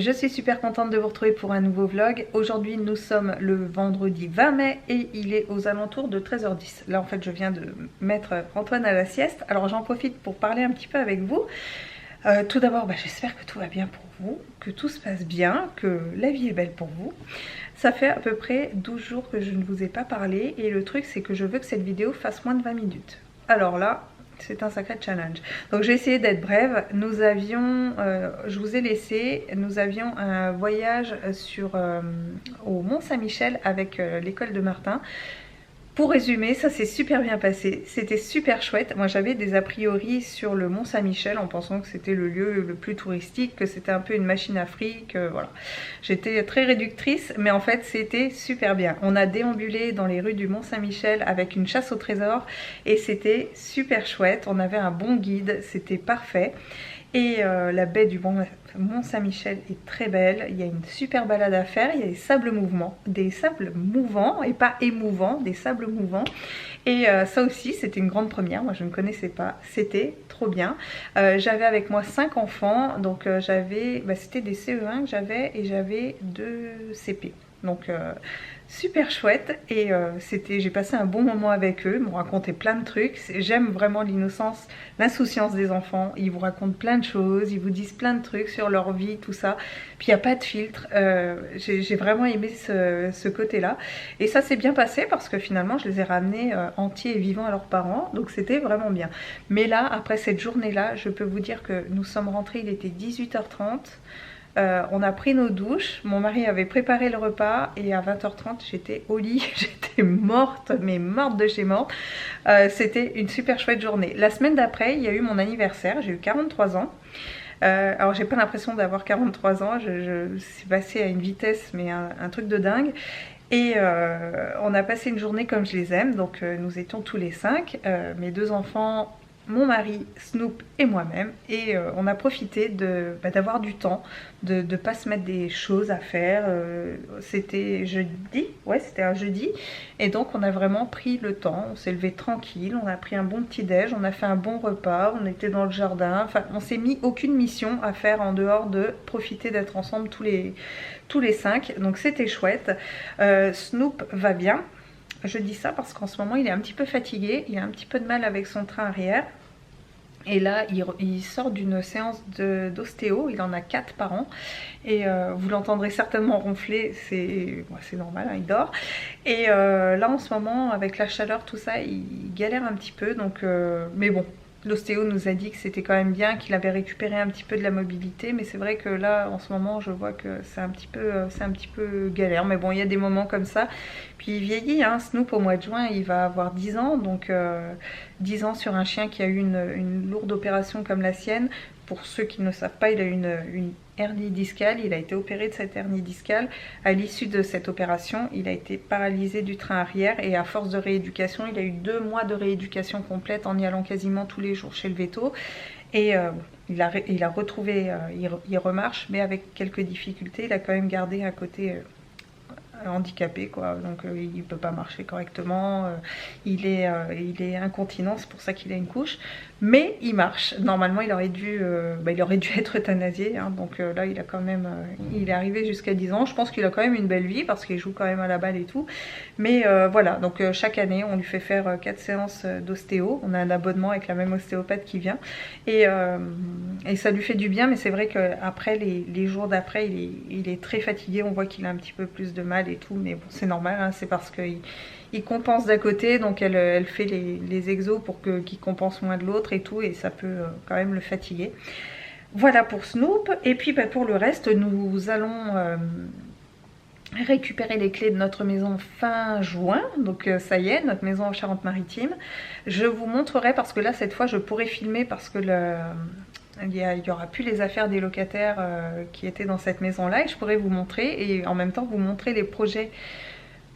je suis super contente de vous retrouver pour un nouveau vlog. Aujourd'hui nous sommes le vendredi 20 mai et il est aux alentours de 13h10. Là en fait je viens de mettre Antoine à la sieste, alors j'en profite pour parler un petit peu avec vous. Tout d'abord j'espère que tout va bien pour vous, que tout se passe bien, que la vie est belle pour vous. Ça fait à peu près 12 jours que je ne vous ai pas parlé et le truc c'est que je veux que cette vidéo fasse moins de 20 minutes. Alors là, c'est un sacré challenge. Donc j'ai essayé d'être brève. Nous avions, je vous ai laissé, nous avions un voyage au Mont-Saint-Michel avec l'école de Martin. Pour résumer, ça s'est super bien passé, c'était super chouette. Moi j'avais des a priori sur le Mont Saint-Michel en pensant que c'était le lieu le plus touristique, que c'était un peu une machine à fric, voilà. J'étais très réductrice, mais en fait c'était super bien. On a déambulé dans les rues du Mont Saint-Michel avec une chasse au trésor et c'était super chouette. On avait un bon guide, c'était parfait. Et la baie du Mont Saint-Michel est très belle, il y a une super balade à faire, il y a des sables mouvants et pas émouvants, des sables mouvants. Et ça aussi c'était une grande première, moi je ne connaissais pas, c'était trop bien. J'avais avec moi 5 enfants, donc c'était des CE1 que j'avais et j'avais 2 CP. Donc super chouette et j'ai passé un bon moment avec eux, ils m'ont raconté plein de trucs. J'aime vraiment l'innocence, l'insouciance des enfants, ils vous racontent plein de choses, ils vous disent plein de trucs sur leur vie, tout ça, puis il n'y a pas de filtre. J'ai vraiment aimé ce côté-là et ça s'est bien passé parce que finalement je les ai ramenés entiers et vivants à leurs parents, donc c'était vraiment bien. Mais là, après cette journée-là, je peux vous dire que nous sommes rentrés, il était 18h30. On a pris nos douches, mon mari avait préparé le repas et à 20h30 j'étais au lit, j'étais morte, mais morte de chez morte. C'était une super chouette journée. La semaine d'après il y a eu mon anniversaire, j'ai eu 43 ans. Alors j'ai pas l'impression d'avoir 43 ans, c'est passé à une vitesse mais un truc de dingue. Et on a passé une journée comme je les aime, donc nous étions tous les 5, mes 2 enfants, mon mari, Snoop et moi-même, et on a profité d'avoir du temps, de ne pas se mettre des choses à faire. C'était jeudi, ouais c'était un jeudi, et donc on a vraiment pris le temps, on s'est levé tranquille, on a pris un bon petit déj, on a fait un bon repas, on était dans le jardin, enfin on s'est mis aucune mission à faire en dehors de profiter d'être ensemble tous les 5, donc c'était chouette. Snoop va bien. Je dis ça parce qu'en ce moment il est un petit peu fatigué, il a un petit peu de mal avec son train arrière. Et là il sort d'une séance d'ostéo, il en a 4 par an. Et vous l'entendrez certainement ronfler, c'est normal, hein, il dort. Et là en ce moment avec la chaleur tout ça il galère un petit peu, donc mais bon. L'ostéo nous a dit que c'était quand même bien, qu'il avait récupéré un petit peu de la mobilité, mais c'est vrai que là en ce moment je vois que c'est un petit peu galère, mais bon il y a des moments comme ça. Puis il vieillit, hein. Snoop au mois de juin il va avoir 10 ans, donc 10 ans sur un chien qui a eu une lourde opération comme la sienne. Pour ceux qui ne savent pas, il a eu une hernie discale, il a été opéré de cette hernie discale. À l'issue de cette opération, il a été paralysé du train arrière et à force de rééducation, il a eu 2 mois de rééducation complète en y allant quasiment tous les jours chez le véto. Et il a retrouvé, il remarche, mais avec quelques difficultés. Il a quand même gardé un côté handicapé quoi, donc il peut pas marcher correctement, il est incontinent, c'est pour ça qu'il a une couche, mais il marche. Normalement il aurait dû être euthanasié, hein, donc là il a quand même il est arrivé jusqu'à 10 ans. Je pense qu'il a quand même une belle vie parce qu'il joue quand même à la balle et tout, mais voilà, donc chaque année on lui fait faire 4 séances d'ostéo, on a un abonnement avec la même ostéopathe qui vient, et ça lui fait du bien. Mais c'est vrai qu'après les jours d'après il est très fatigué, on voit qu'il a un petit peu plus de mal et tout, mais bon c'est normal, hein, c'est parce qu'il compense d'à côté, donc elle fait les exos pour qu'il compense moins de l'autre et tout, et ça peut quand même le fatiguer. Voilà pour Snoop. Et puis pour le reste nous allons récupérer les clés de notre maison fin juin, donc ça y est, notre maison en Charente-Maritime. Je vous montrerai parce que là cette fois je pourrai filmer parce que il n'y aura plus les affaires des locataires qui étaient dans cette maison là, et je pourrais vous montrer et en même temps vous montrer les projets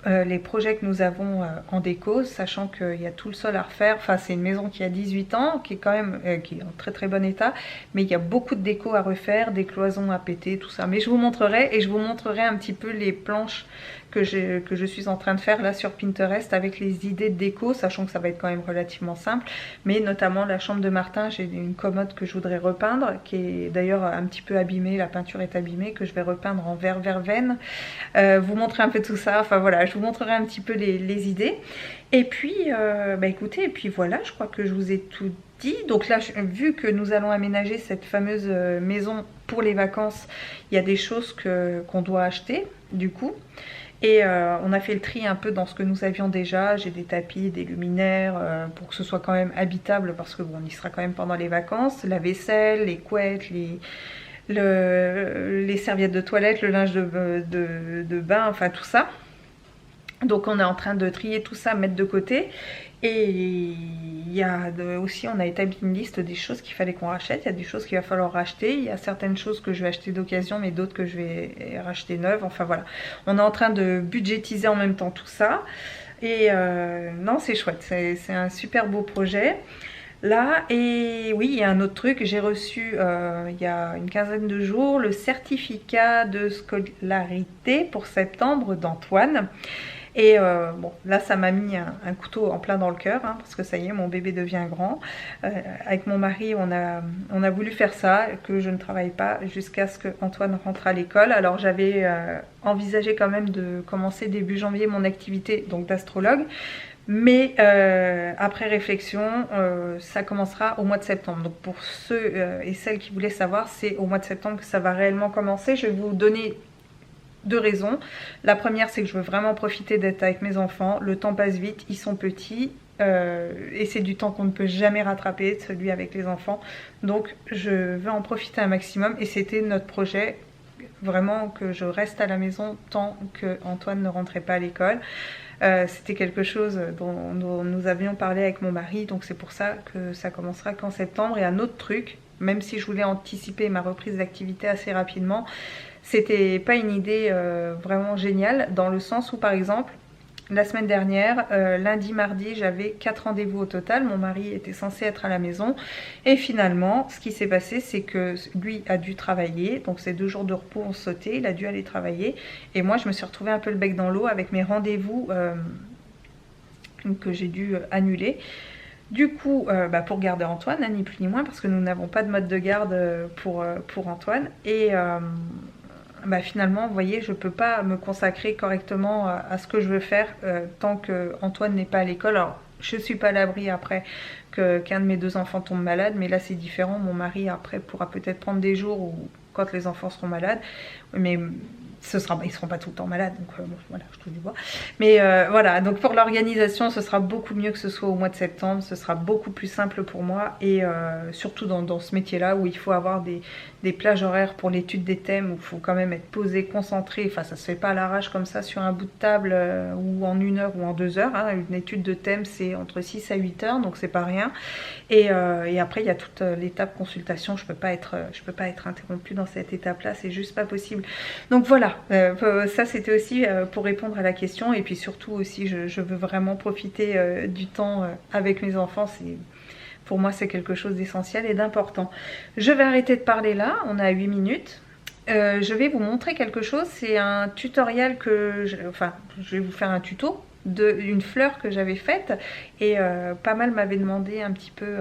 que nous avons en déco, sachant qu'il y a tout le sol à refaire. Enfin c'est une maison qui a 18 ans, qui est quand même qui est en très très bon état, mais il y a beaucoup de déco à refaire, des cloisons à péter, tout ça. Mais je vous montrerai, et je vous montrerai un petit peu les planches que je suis en train de faire là sur Pinterest avec les idées de déco, sachant que ça va être quand même relativement simple, mais notamment la chambre de Martin, j'ai une commode que je voudrais repeindre, qui est d'ailleurs un petit peu abîmée, la peinture est abîmée, que je vais repeindre en vert verveine, vous montrer un peu tout ça, enfin voilà, je vous montrerai un petit peu les idées, et puis bah écoutez, et puis voilà, je crois que je vous ai tout dit. Donc là, vu que nous allons aménager cette fameuse maison pour les vacances, il y a des choses qu'on doit acheter du coup, et on a fait le tri un peu dans ce que nous avions déjà. J'ai des tapis, des luminaires pour que ce soit quand même habitable, parce que bon, on y sera quand même pendant les vacances, la vaisselle, les couettes, les serviettes de toilette, le linge de bain, enfin tout ça. Donc on est en train de trier tout ça, mettre de côté. Et il y a aussi, on a établi une liste des choses qu'il fallait qu'on rachète. Il y a des choses qu'il va falloir racheter. Il y a certaines choses que je vais acheter d'occasion, mais d'autres que je vais racheter neuves. Enfin voilà, on est en train de budgétiser en même temps tout ça. Et non, c'est chouette, c'est un super beau projet. Là, et oui, il y a un autre truc, j'ai reçu il y a une quinzaine de jours le certificat de scolarité pour septembre d'Antoine. Et bon, là ça m'a mis un couteau en plein dans le cœur, hein, parce que ça y est, mon bébé devient grand. Avec mon mari, on a voulu faire ça, que je ne travaille pas jusqu'à ce que Antoine rentre à l'école. Alors j'avais envisagé quand même de commencer début janvier mon activité donc d'astrologue. Mais après réflexion, ça commencera au mois de septembre. Donc pour ceux et celles qui voulaient savoir, c'est au mois de septembre que ça va réellement commencer. Je vais vous donner deux raisons. La première, c'est que je veux vraiment profiter d'être avec mes enfants. Le temps passe vite, ils sont petits. Et c'est du temps qu'on ne peut jamais rattraper, celui avec les enfants. Donc je veux en profiter un maximum. Et c'était notre projet, vraiment, que je reste à la maison tant que Antoine ne rentrait pas à l'école. C'était quelque chose dont nous avions parlé avec mon mari, donc c'est pour ça que ça commencera qu'en septembre. Et un autre truc, même si je voulais anticiper ma reprise d'activité assez rapidement, c'était pas une idée vraiment géniale, dans le sens où par exemple la semaine dernière, lundi, mardi, j'avais 4 rendez-vous au total. Mon mari était censé être à la maison. Et finalement, ce qui s'est passé, c'est que lui a dû travailler. Donc ces 2 jours de repos ont sauté. Il a dû aller travailler. Et moi, je me suis retrouvée un peu le bec dans l'eau avec mes rendez-vous que j'ai dû annuler. Du coup, pour garder Antoine, hein, ni plus ni moins, parce que nous n'avons pas de mode de garde pour Antoine. Et finalement, vous voyez, je ne peux pas me consacrer correctement à ce que je veux faire tant que Antoine n'est pas à l'école. Alors, je ne suis pas à l'abri après qu'un de mes 2 enfants tombe malade, mais là c'est différent. Mon mari après pourra peut-être prendre des jours où, quand les enfants seront malades, mais ils ne seront pas tout le temps malades, donc bon, voilà, je touche du bois. Mais voilà, donc pour l'organisation, ce sera beaucoup mieux que ce soit au mois de septembre, ce sera beaucoup plus simple pour moi, et surtout dans ce métier-là où il faut avoir des plages horaires pour l'étude des thèmes, où il faut quand même être posé, concentré, enfin ça se fait pas à l'arrache comme ça sur un bout de table, ou en 1 heure ou en 2 heures, hein. Une étude de thème c'est entre 6 à 8 heures, donc c'est pas rien. Et après il y a toute l'étape consultation, je peux pas être interrompue dans cette étape-là, c'est juste pas possible. Donc voilà. Ça c'était aussi pour répondre à la question, et puis surtout aussi je veux vraiment profiter du temps avec mes enfants. Pour moi c'est quelque chose d'essentiel et d'important. Je vais arrêter de parler là, on a 8 minutes. Je vais vous montrer quelque chose, c'est un tutoriel je vais vous faire un tuto d'une fleur que j'avais faite, et pas mal m'avait demandé un petit peu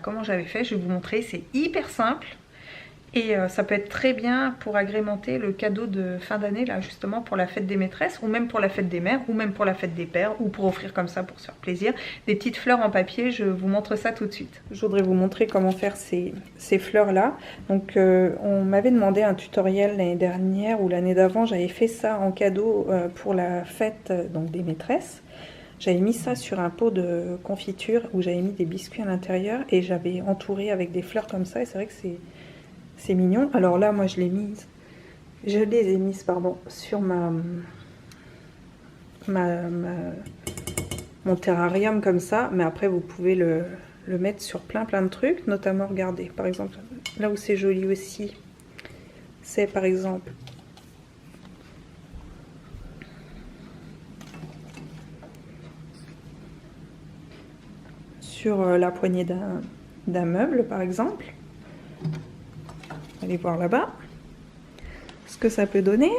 comment j'avais fait. Je vais vous montrer, c'est hyper simple. Et ça peut être très bien pour agrémenter le cadeau de fin d'année, là justement pour la fête des maîtresses, ou même pour la fête des mères, ou même pour la fête des pères, ou pour offrir comme ça pour se faire plaisir. Des petites fleurs en papier, je vous montre ça tout de suite. Je voudrais vous montrer comment faire ces fleurs là. Donc on m'avait demandé un tutoriel l'année dernière ou l'année d'avant, j'avais fait ça en cadeau pour la fête donc des maîtresses. J'avais mis ça sur un pot de confiture où j'avais mis des biscuits à l'intérieur, et j'avais entouré avec des fleurs comme ça, et c'est vrai que c'est mignon. Alors là, moi, je les ai mises sur mon terrarium comme ça. Mais après, vous pouvez le mettre sur plein de trucs. Notamment, regardez, par exemple, là où c'est joli aussi, c'est par exemple sur la poignée d'un meuble, par exemple. Allez voir là-bas ce que ça peut donner.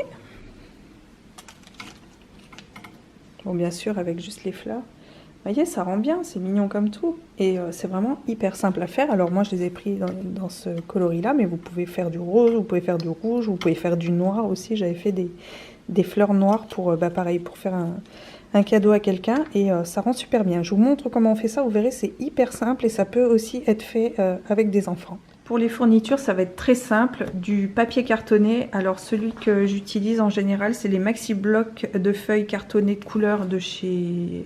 Bon, bien sûr, avec juste les fleurs. Vous voyez, ça rend bien, c'est mignon comme tout. Et c'est vraiment hyper simple à faire. Alors moi, je les ai pris dans ce coloris-là, mais vous pouvez faire du rose, vous pouvez faire du rouge, vous pouvez faire du noir aussi. J'avais fait des fleurs noires pour, pareil, pour faire un cadeau à quelqu'un. Et ça rend super bien. Je vous montre comment on fait ça. Vous verrez, c'est hyper simple et ça peut aussi être fait avec des enfants. Pour les fournitures, ça va être très simple. Du papier cartonné. Alors celui que j'utilise en général, c'est les maxi blocs de feuilles cartonnées de couleur de chez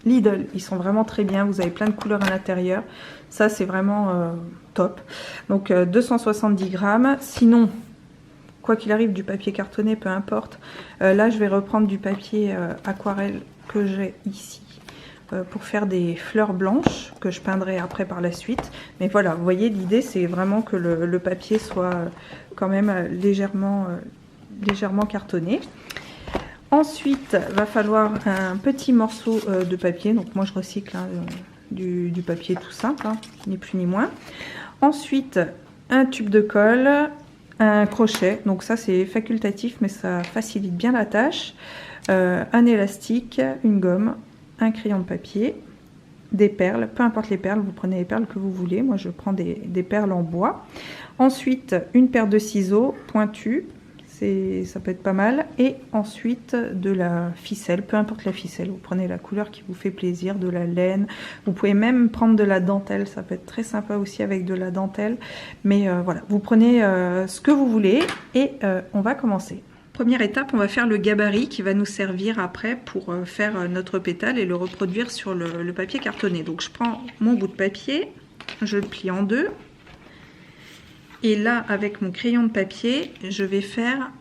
Lidl. Ils sont vraiment très bien. Vous avez plein de couleurs à l'intérieur. Ça, c'est vraiment top. Donc 270 grammes. Sinon, quoi qu'il arrive, du papier cartonné, peu importe. Là, je vais reprendre du papier aquarelle que j'ai ici. Pour faire des fleurs blanches que je peindrai après par la suite. Mais voilà, vous voyez, l'idée c'est vraiment que le papier soit quand même légèrement cartonné. Ensuite, va falloir un petit morceau de papier. Donc moi je recycle hein, du papier tout simple, hein, ni plus ni moins. Ensuite, un tube de colle, un crochet. Donc ça c'est facultatif mais ça facilite bien la tâche. Un élastique, une gomme, un crayon de papier, des perles, peu importe les perles, vous prenez les perles que vous voulez. Moi je prends des perles en bois. Ensuite une paire de ciseaux pointus, ça peut être pas mal. Et ensuite de la ficelle, peu importe la ficelle, vous prenez la couleur qui vous fait plaisir, de la laine. Vous pouvez même prendre de la dentelle, ça peut être très sympa aussi avec de la dentelle. Mais voilà, vous prenez ce que vous voulez et on va commencer. Première étape, on va faire le gabarit qui va nous servir après pour faire notre pétale et le reproduire sur le papier cartonné. Donc je prends mon bout de papier, je le plie en deux. Et là, avec mon crayon de papier, je vais faire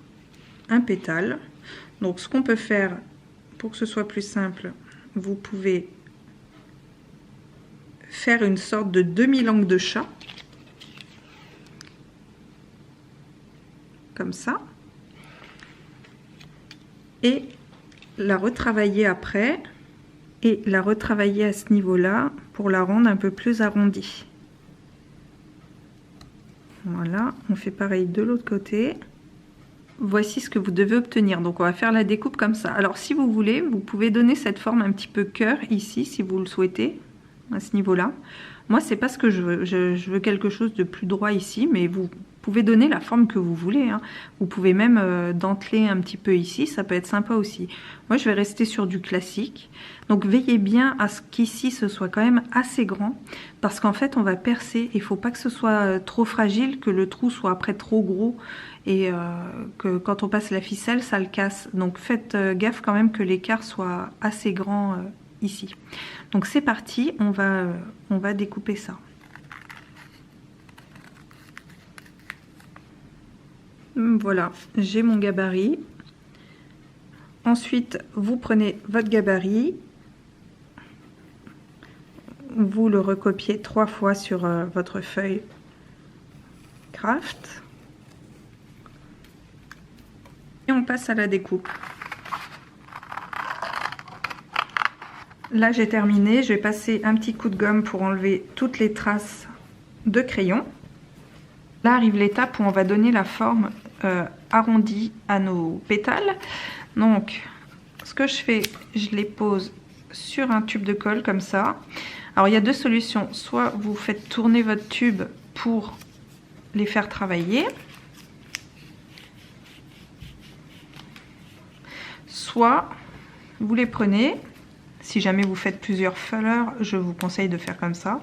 un pétale. Donc ce qu'on peut faire pour que ce soit plus simple, vous pouvez faire une sorte de demi-langue de chat. Comme ça. Et la retravailler après et la retravailler à ce niveau-là pour la rendre un peu plus arrondie. Voilà, on fait pareil de l'autre côté. Voici ce que vous devez obtenir. Donc on va faire la découpe comme ça. Alors si vous voulez, vous pouvez donner cette forme un petit peu cœur ici si vous le souhaitez, à ce niveau-là. Moi c'est pas ce que je veux. Je veux quelque chose de plus droit ici, mais vous pouvez donner la forme que vous voulez, hein. Vous pouvez même denteler un petit peu ici, ça peut être sympa aussi. Moi je vais rester sur du classique. Donc veillez bien à ce qu'ici ce soit quand même assez grand, parce qu'en fait on va percer, il ne faut pas que ce soit trop fragile, que le trou soit après trop gros et que quand on passe la ficelle ça le casse. Donc faites gaffe quand même que l'écart soit assez grand ici. Donc c'est parti, on va découper ça. Voilà, j'ai mon gabarit. Ensuite, vous prenez votre gabarit, vous le recopiez 3 fois sur votre feuille craft. Et on passe à la découpe. Là, j'ai terminé. Je vais passer un petit coup de gomme pour enlever toutes les traces de crayon. Là arrive l'étape où on va donner la forme arrondie à nos pétales. Donc ce que je fais, je les pose sur un tube de colle comme ça. Alors il y a deux solutions, soit vous faites tourner votre tube pour les faire travailler, soit vous les prenez, si jamais vous faites plusieurs fleurs, je vous conseille de faire comme ça,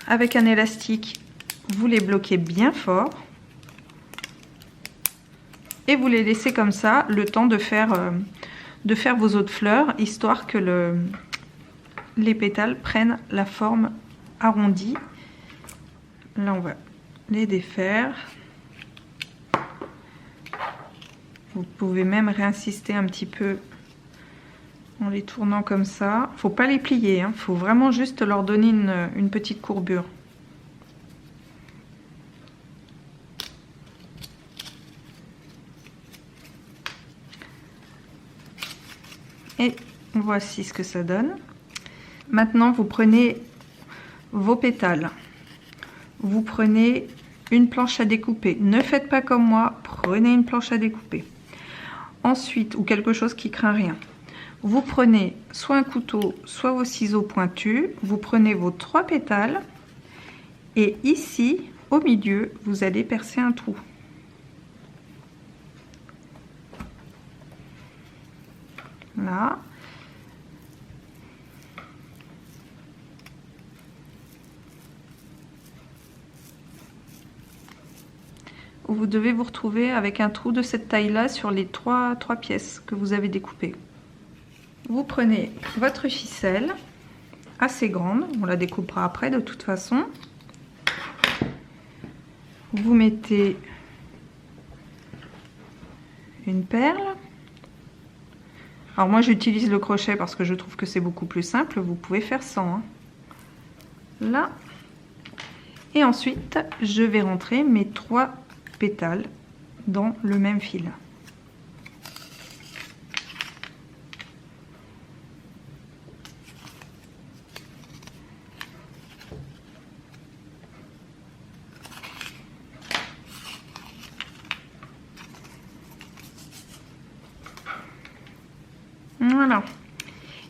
avec un élastique vous les bloquez bien fort et vous les laissez comme ça le temps de faire vos autres fleurs, histoire que les pétales prennent la forme arrondie. Là on va les défaire. Vous pouvez même réinsister un petit peu en les tournant comme ça. Faut pas les plier, hein. Faut vraiment juste leur donner une petite courbure. Et voici ce que ça donne. Maintenant, vous prenez vos pétales. Vous prenez une planche à découper. Ne faites pas comme moi, prenez une planche à découper. Ensuite, ou quelque chose qui craint rien. Vous prenez soit un couteau, soit vos ciseaux pointus. Vous prenez vos 3 pétales. Et ici, au milieu, vous allez percer un trou. Là. Vous devez vous retrouver avec un trou de cette taille-là sur les trois pièces que vous avez découpées. Vous prenez votre ficelle, assez grande, on la découpera après de toute façon. Vous mettez une perle. Alors moi j'utilise le crochet parce que je trouve que c'est beaucoup plus simple, vous pouvez faire sans. Hein. Là. Et ensuite, je vais rentrer mes 3 pétales dans le même fil. Voilà.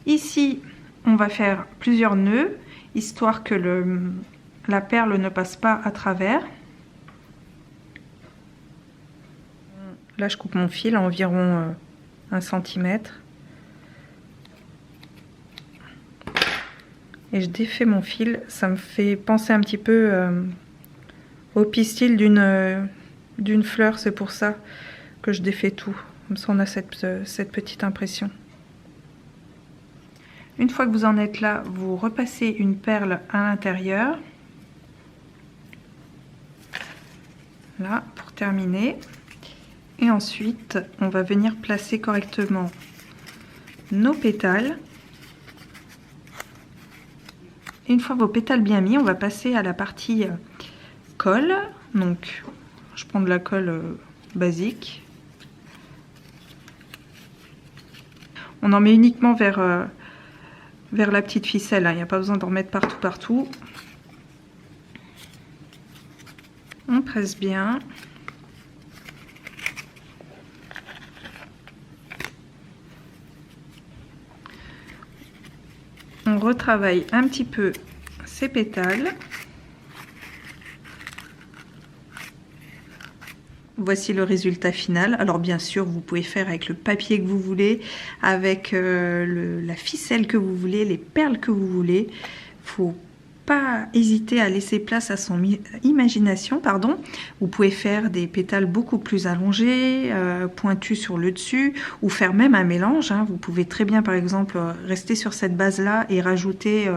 Ici, on va faire plusieurs nœuds, histoire que la perle ne passe pas à travers. Là, je coupe mon fil à environ 1 cm. Et je défais mon fil. Ça me fait penser un petit peu au pistil d'une fleur. C'est pour ça que je défais tout. Comme ça, on a cette petite impression. Une fois que vous en êtes là, vous repassez une perle à l'intérieur. Là, pour terminer. Et ensuite, on va venir placer correctement nos pétales. Une fois vos pétales bien mis, on va passer à la partie colle. Donc, je prends de la colle basique. On en met uniquement vers la petite ficelle. Il n'y a pas besoin d'en mettre partout. On presse bien. On retravaille un petit peu ces pétales. Voici le résultat final. Alors bien sûr, vous pouvez faire avec le papier que vous voulez, avec la ficelle que vous voulez, les perles que vous voulez. Faut pas hésiter à laisser place à son imagination, pardon. Vous pouvez faire des pétales beaucoup plus allongés, pointus sur le dessus, ou faire même un mélange. Hein. Vous pouvez très bien, par exemple, rester sur cette base-là et rajouter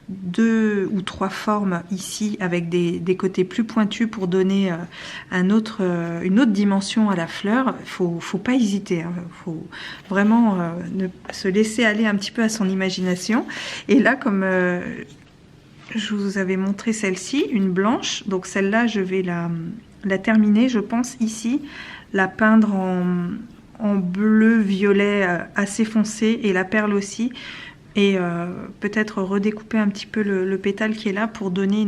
2 ou 3 formes ici avec des côtés plus pointus pour donner une autre dimension à la fleur. Faut pas hésiter. Hein. Faut vraiment se laisser aller un petit peu à son imagination. Et là, comme je vous avais montré celle-ci, une blanche. Donc celle-là, je vais la terminer, je pense, ici. La peindre en bleu-violet assez foncé et la perle aussi. Et peut-être redécouper un petit peu le pétale qui est là pour donner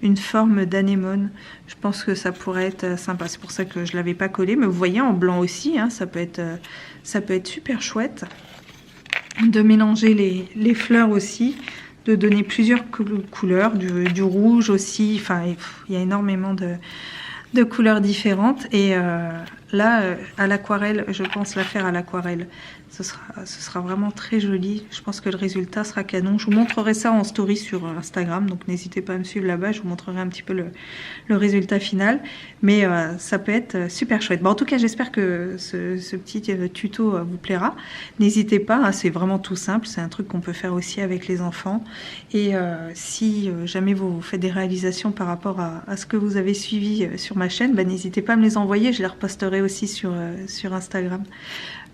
une forme d'anémone. Je pense que ça pourrait être sympa. C'est pour ça que je ne l'avais pas collé. Mais vous voyez, en blanc aussi, hein, ça peut être super chouette. De mélanger les fleurs aussi. De donner plusieurs couleurs, du rouge aussi, enfin il y a énormément de couleurs différentes. Et là, à l'aquarelle, je pense la faire à l'aquarelle. Ce sera vraiment très joli. Je pense que le résultat sera canon. Je vous montrerai ça en story sur Instagram, donc n'hésitez pas à me suivre là-bas. Je vous montrerai un petit peu le résultat final. Mais ça peut être super chouette. Bon, en tout cas, j'espère que ce petit tuto vous plaira. N'hésitez pas, hein, c'est vraiment tout simple. C'est un truc qu'on peut faire aussi avec les enfants. Et si jamais vous faites des réalisations par rapport à ce que vous avez suivi sur ma chaîne, bah, n'hésitez pas à me les envoyer. Je les reposterai aussi sur Instagram.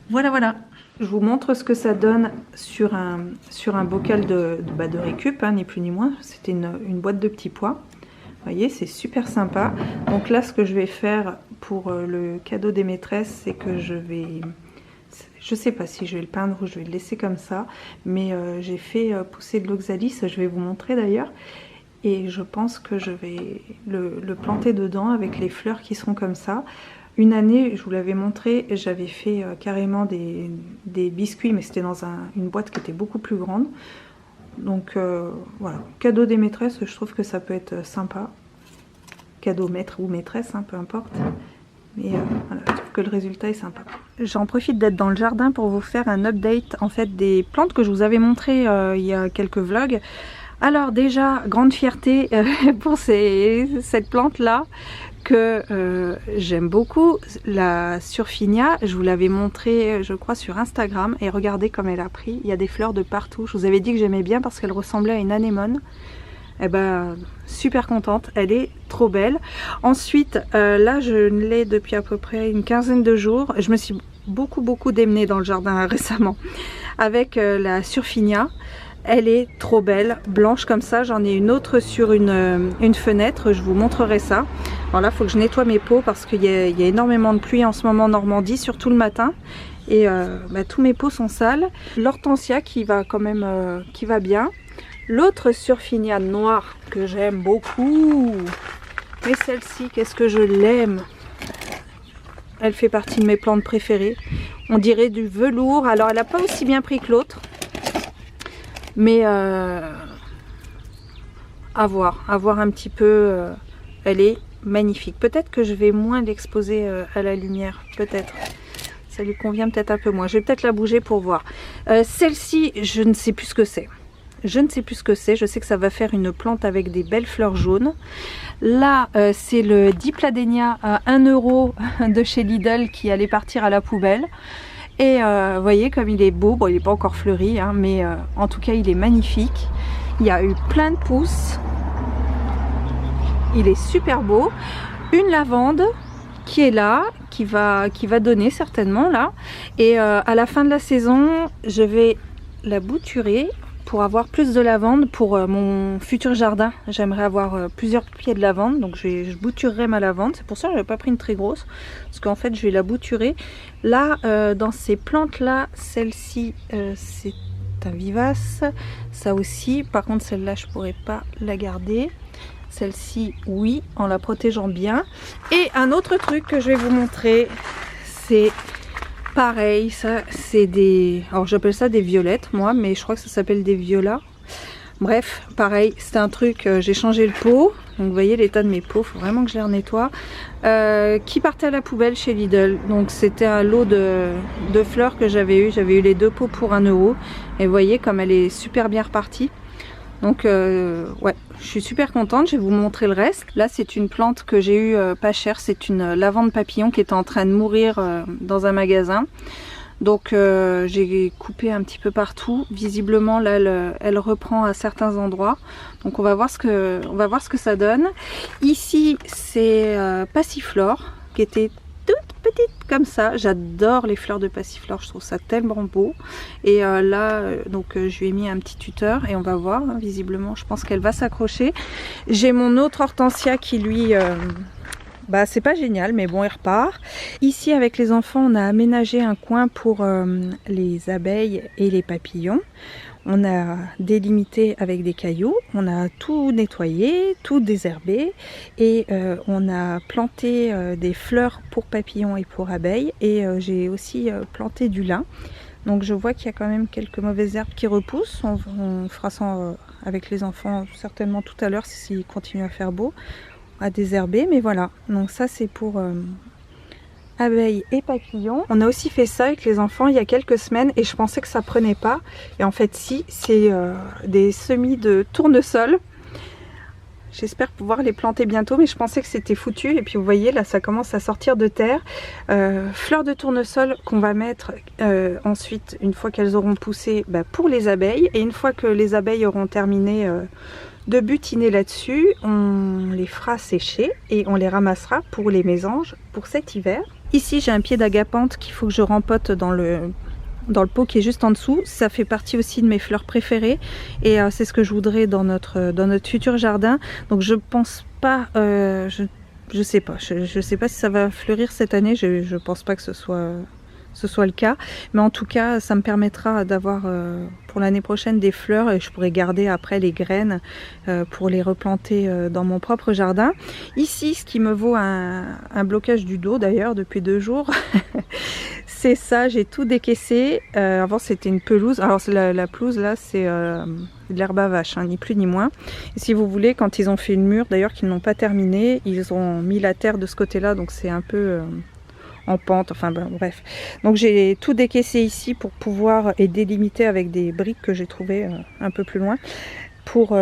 Voilà. Je vous montre ce que ça donne sur un bocal de récup, hein, ni plus ni moins. C'était une boîte de petits pois. Vous voyez, c'est super sympa. Donc là, ce que je vais faire pour le cadeau des maîtresses, c'est que je sais pas si je vais le peindre ou je vais le laisser comme ça. Mais j'ai fait pousser de l'oxalis, je vais vous montrer d'ailleurs. Et je pense que je vais le planter dedans avec les fleurs qui seront comme ça. Une année, je vous l'avais montré, j'avais fait carrément des biscuits, mais c'était dans une boîte qui était beaucoup plus grande. Donc voilà, cadeau des maîtresses, je trouve que ça peut être sympa. Cadeau maître ou maîtresse, hein, peu importe. Mais voilà, je trouve que le résultat est sympa. J'en profite d'être dans le jardin pour vous faire un update en fait des plantes que je vous avais montrées il y a quelques vlogs. Alors déjà, grande fierté pour cette plante là que j'aime beaucoup, la Surfinia. Je vous l'avais montré je crois sur Instagram et regardez comme elle a pris, il y a des fleurs de partout. Je vous avais dit que j'aimais bien parce qu'elle ressemblait à une anémone. Eh ben, super contente, elle est trop belle. Ensuite, là je l'ai depuis à peu près une quinzaine de jours. Je me suis beaucoup démenée dans le jardin récemment avec la Surfinia. Elle est trop belle, blanche comme ça. J'en ai une autre sur une fenêtre, je vous montrerai ça. Alors là, il faut que je nettoie mes pots parce qu'il y a énormément de pluie en ce moment en Normandie, surtout le matin. Et tous mes pots sont sales. L'hortensia qui va quand même, qui va bien. L'autre Surfinia noire que j'aime beaucoup, mais celle-ci, qu'est-ce que je l'aime. Elle fait partie de mes plantes préférées. On dirait du velours. Alors elle n'a pas aussi bien pris que l'autre, mais à voir un petit peu. Elle est magnifique. Peut-être que je vais moins l'exposer à la lumière, peut-être. Ça lui convient peut-être un peu moins. Je vais peut-être la bouger pour voir. Celle-ci, je ne sais plus ce que c'est. Je ne sais plus ce que c'est, je sais que ça va faire une plante avec des belles fleurs jaunes. Là, c'est le Dipladenia à 1 € de chez Lidl qui allait partir à la poubelle. Et vous voyez comme il est beau, bon il n'est pas encore fleuri, hein, mais en tout cas il est magnifique. Il y a eu plein de pousses. Il est super beau. Une lavande qui est là, qui va donner certainement là. Et à la fin de la saison, je vais la bouturer pour avoir plus de lavande pour mon futur jardin. J'aimerais avoir plusieurs pieds de lavande, donc je bouturerai ma lavande. C'est pour ça que je n'avais pas pris une très grosse, parce qu'en fait je vais la bouturer. Là, dans ces plantes là, celle-ci c'est un vivace, ça aussi. Par contre celle-là je pourrais pas la garder. Celle-ci oui, en la protégeant bien. Et un autre truc que je vais vous montrer, c'est pareil, ça c'est des... Alors j'appelle ça des violettes moi, mais je crois que ça s'appelle des violas. Bref, pareil, c'est un truc, j'ai changé le pot. Donc vous voyez l'état de mes pots, il faut vraiment que je les renettoie. Qui partait à la poubelle chez Lidl. Donc c'était un lot de fleurs que j'avais eu. J'avais eu les 2 pots pour 1 €. Et vous voyez comme elle est super bien repartie. Donc ouais, je suis super contente, je vais vous montrer le reste. Là c'est une plante que j'ai eue pas chère, c'est une lavande papillon qui était en train de mourir dans un magasin. Donc j'ai coupé un petit peu partout. Visiblement là elle reprend à certains endroits. Donc on va voir ce que ça donne. Ici c'est Passiflore qui était toute petite comme ça. J'adore les fleurs de Passiflore, je trouve ça tellement beau. Et là donc je lui ai mis un petit tuteur et on va voir, hein, visiblement je pense qu'elle va s'accrocher. J'ai mon autre hortensia qui lui bah c'est pas génial, mais bon il repart. Ici avec les enfants on a aménagé un coin pour les abeilles et les papillons. On a délimité avec des cailloux, on a tout nettoyé, tout désherbé et on a planté des fleurs pour papillons et pour abeilles et j'ai aussi planté du lin. Donc je vois qu'il y a quand même quelques mauvaises herbes qui repoussent. On fera ça avec les enfants certainement tout à l'heure s'il continue à faire beau, à désherber. Mais voilà, donc ça c'est pour abeilles et papillons. On a aussi fait ça avec les enfants il y a quelques semaines et je pensais que ça prenait pas. Et en fait si, c'est des semis de tournesol. J'espère pouvoir les planter bientôt, mais je pensais que c'était foutu. Et puis vous voyez là ça commence à sortir de terre. Fleurs de tournesol qu'on va mettre ensuite une fois qu'elles auront poussé pour les abeilles. Et une fois que les abeilles auront terminé de butiner là-dessus, on les fera sécher et on les ramassera pour les mésanges pour cet hiver. Ici j'ai un pied d'agapante qu'il faut que je rempote dans le pot qui est juste en dessous. Ça fait partie aussi de mes fleurs préférées et c'est ce que je voudrais dans notre futur jardin. Donc je pense pas, je sais pas si ça va fleurir cette année. Je pense pas que ce soit ce soit le cas. Mais en tout cas, ça me permettra d'avoir pour l'année prochaine des fleurs et je pourrai garder après les graines pour les replanter dans mon propre jardin. Ici, ce qui me vaut un blocage du dos d'ailleurs depuis 2 jours, c'est ça, j'ai tout décaissé. Avant, c'était une pelouse. Alors, la pelouse là, c'est de l'herbe à vache, hein, ni plus ni moins. Et si vous voulez, quand ils ont fait le mur, d'ailleurs qu'ils n'ont pas terminé, ils ont mis la terre de ce côté-là, donc c'est un peu en pente, enfin ben, bref. Donc j'ai tout décaissé ici pour pouvoir et délimiter avec des briques que j'ai trouvées un peu plus loin pour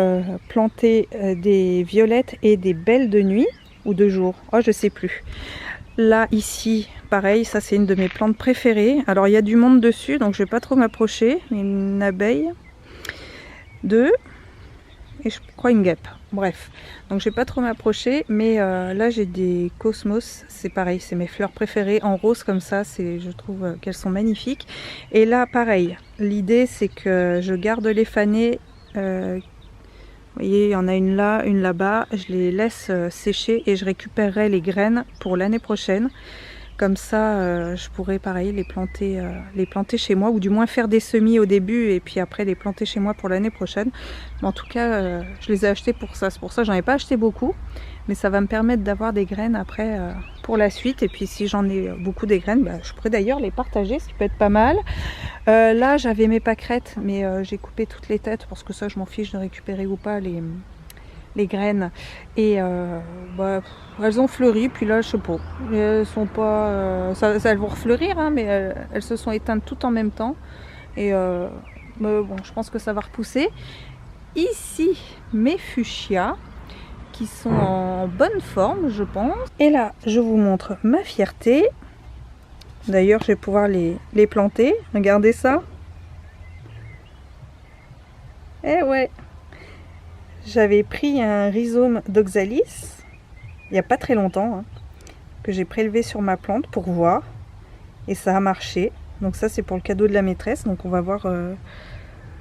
planter des violettes et des belles de nuit ou de jour, oh je sais plus. Là ici pareil, ça c'est une de mes plantes préférées. Alors il y a du monde dessus donc je vais pas trop m'approcher. Une abeille, 2 et je crois une guêpe. Bref, donc je vais pas trop m'approcher, mais là j'ai des cosmos, c'est pareil, c'est mes fleurs préférées en rose comme ça, je trouve qu'elles sont magnifiques. Et là pareil, l'idée c'est que je garde les fanés, vous voyez il y en a une là, une là-bas, je les laisse sécher et je récupérerai les graines pour l'année prochaine. Comme ça, je pourrais pareil les planter chez moi, ou du moins faire des semis au début et puis après les planter chez moi pour l'année prochaine. Mais en tout cas, je les ai achetés pour ça. C'est pour ça que j'en ai pas acheté beaucoup, mais ça va me permettre d'avoir des graines après pour la suite. Et puis si j'en ai beaucoup des graines, bah, je pourrais d'ailleurs les partager, ce qui peut être pas mal. Là, j'avais mes pâquerettes, mais j'ai coupé toutes les têtes parce que ça, je m'en fiche de récupérer ou pas les graines et bah, elles ont fleuri, puis là je sais pas, elles sont pas elles vont refleurir hein, mais elles se sont éteintes tout en même temps et bon je pense que ça va repousser. Ici mes fuchsias qui sont en bonne forme je pense, et là je vous montre ma fierté. D'ailleurs je vais pouvoir les planter, regardez ça. Eh ouais, j'avais pris un rhizome d'oxalis, il n'y a pas très longtemps, hein, que j'ai prélevé sur ma plante pour voir. Et ça a marché. Donc ça c'est pour le cadeau de la maîtresse. Donc on va voir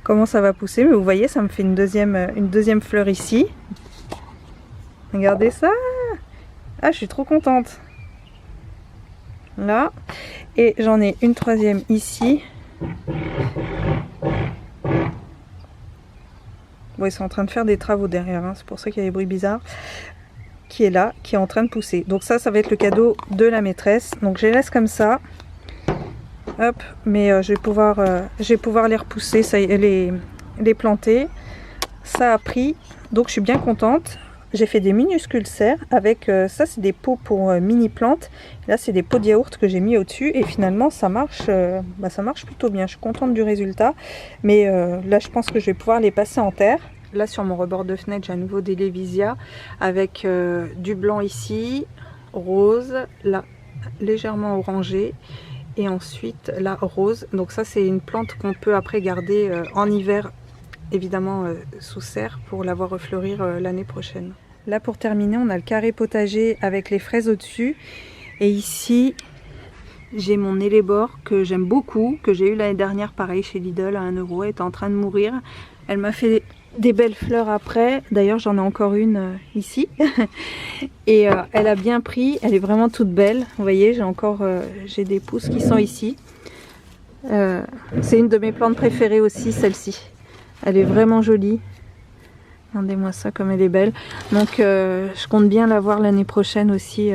comment ça va pousser. Mais vous voyez, ça me fait une deuxième fleur ici. Regardez ça. Ah, je suis trop contente. Là. Et j'en ai une troisième ici. Bon, ils sont en train de faire des travaux derrière, hein, c'est pour ça qu'il y a des bruits bizarres. Qui est là, qui est en train de pousser. Donc ça va être le cadeau de la maîtresse. Donc je les laisse comme ça. Hop, mais je vais pouvoir les repousser, ça y est, les planter. Ça a pris, donc je suis bien contente. J'ai fait des minuscules serres avec, ça c'est des pots pour mini plantes. Là c'est des pots de yaourt que j'ai mis au-dessus et finalement ça marche plutôt bien. Je suis contente du résultat. Mais là je pense que je vais pouvoir les passer en terre. Là sur mon rebord de fenêtre j'ai à nouveau des Lévisia avec du blanc ici, rose, là légèrement orangé et ensuite là rose. Donc ça c'est une plante qu'on peut après garder en hiver évidemment sous serre pour la voir refleurir l'année prochaine. Là pour terminer on a le carré potager avec les fraises au dessus et ici j'ai mon élébore que j'aime beaucoup, que j'ai eu l'année dernière pareil chez Lidl à 1 €, elle est en train de mourir. Elle m'a fait des belles fleurs après, d'ailleurs j'en ai encore une ici et elle a bien pris, elle est vraiment toute belle, vous voyez j'ai des pousses qui sont ici. C'est une de mes plantes préférées aussi celle-ci, elle est vraiment jolie, regardez-moi ça comme elle est belle. Donc je compte bien la voir l'année prochaine aussi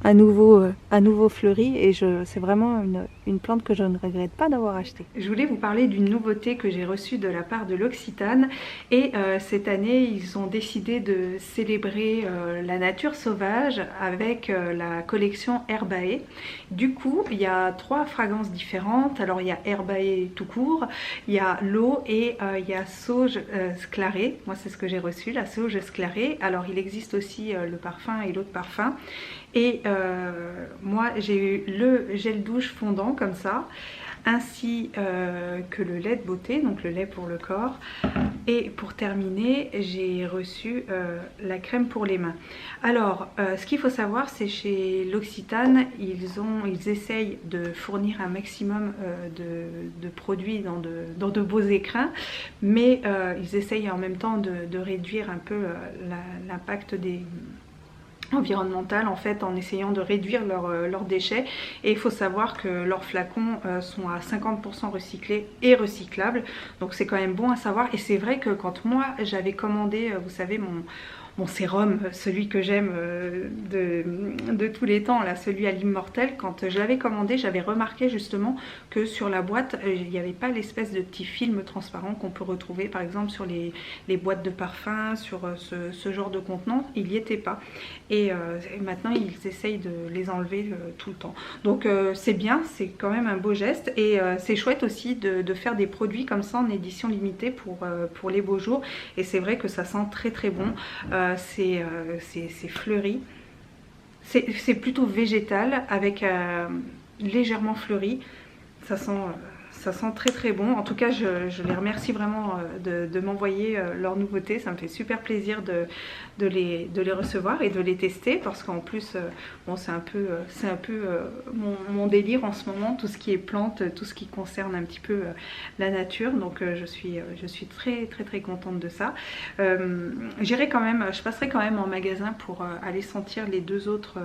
à nouveau fleurie et c'est vraiment une plante que je ne regrette pas d'avoir achetée. Je voulais vous parler d'une nouveauté que j'ai reçue de la part de l'Occitane et cette année ils ont décidé de célébrer la nature sauvage avec la collection Herbae. Du coup il y a 3 fragrances différentes, alors il y a Herbae tout court, il y a l'eau et il y a sauge sclarée. Moi c'est ce que j'ai reçu, la sauge sclarée. Alors il existe aussi le parfum et l'autre parfum. Et moi j'ai eu le gel douche fondant comme ça, ainsi que le lait de beauté, donc le lait pour le corps. Et pour terminer j'ai reçu la crème pour les mains. Alors ce qu'il faut savoir c'est chez l'Occitane ils essayent de fournir un maximum de produits dans de beaux écrins, mais ils essayent en même temps de réduire un peu l'impact environnementale en fait, en essayant de réduire leurs déchets. Et il faut savoir que leurs flacons sont à 50% recyclés et recyclables, donc c'est quand même bon à savoir. Et c'est vrai que quand moi j'avais commandé, vous savez, mon sérum, celui que j'aime de tous les temps, là, celui à l'immortel, quand je l'avais commandé, j'avais remarqué justement que sur la boîte, il n'y avait pas l'espèce de petit film transparent qu'on peut retrouver par exemple sur les boîtes de parfum, sur ce genre de contenant, il n'y était pas. Et maintenant ils essayent de les enlever tout le temps. Donc c'est bien, c'est quand même un beau geste. Et c'est chouette aussi de faire des produits comme ça en édition limitée pour les beaux jours. Et c'est vrai que ça sent très très bon. C'est fleuri, c'est plutôt végétal avec légèrement fleuri, ça sent très très bon. En tout cas je les remercie vraiment de m'envoyer leurs nouveautés, ça me fait super plaisir de les recevoir et de les tester, parce qu'en plus bon, c'est un peu mon délire en ce moment, tout ce qui est plantes, tout ce qui concerne un petit peu la nature. Donc je suis très très très contente de ça. Je passerai quand même en magasin pour aller sentir les deux autres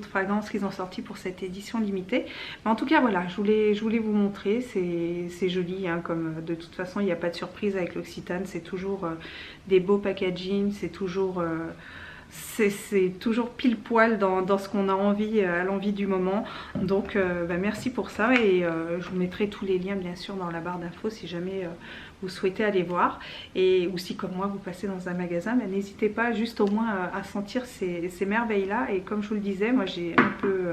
fragrances qu'ils ont sorties pour cette édition limitée. Mais en tout cas voilà, je voulais vous montrer, c'est joli hein, comme de toute façon il n'y a pas de surprise avec l'Occitane, c'est toujours des beaux packaging, c'est toujours pile poil dans ce qu'on a envie, à l'envie du moment. Donc merci pour ça. Et je vous mettrai tous les liens bien sûr dans la barre d'infos si jamais vous souhaitez aller voir. Et ou si comme moi vous passez dans un magasin, n'hésitez pas juste au moins à sentir ces merveilles là. Et comme je vous le disais, moi j'ai un peu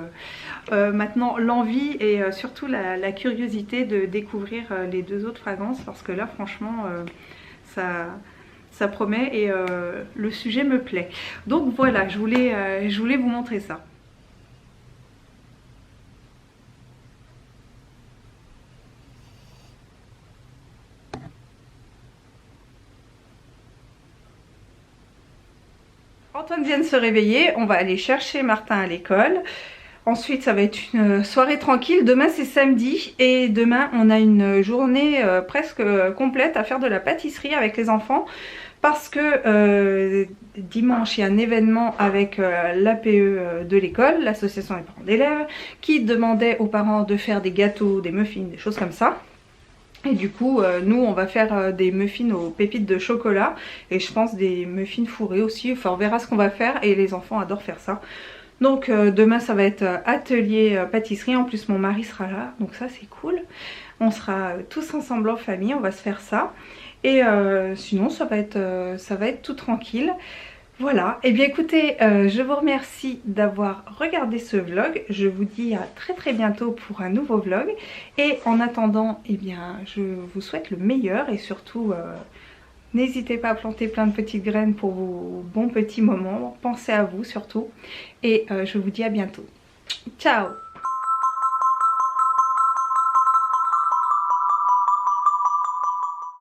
maintenant l'envie et surtout la curiosité de découvrir les deux autres fragrances, parce que là franchement ça promet et le sujet me plaît. Donc voilà, je voulais vous montrer ça. Antoine vient de se réveiller, on va aller chercher Martin à l'école. Ensuite ça va être une soirée tranquille. Demain c'est samedi et demain on a une journée presque complète à faire de la pâtisserie avec les enfants, parce que dimanche il y a un événement avec l'APE de l'école, l'association des parents d'élèves, qui demandait aux parents de faire des gâteaux, des muffins, des choses comme ça. Et du coup nous on va faire des muffins aux pépites de chocolat, et je pense des muffins fourrés aussi. Enfin on verra ce qu'on va faire, et les enfants adorent faire ça. Donc demain ça va être atelier pâtisserie, en plus mon mari sera là, donc ça c'est cool. On sera tous ensemble en famille, on va se faire ça. Et sinon ça va être tout tranquille. Voilà, et bien écoutez, je vous remercie d'avoir regardé ce vlog. Je vous dis à très très bientôt pour un nouveau vlog. Et en attendant, eh bien, je vous souhaite le meilleur, et surtout n'hésitez pas à planter plein de petites graines pour vos bons petits moments. Pensez à vous surtout. Et je vous dis à bientôt. Ciao!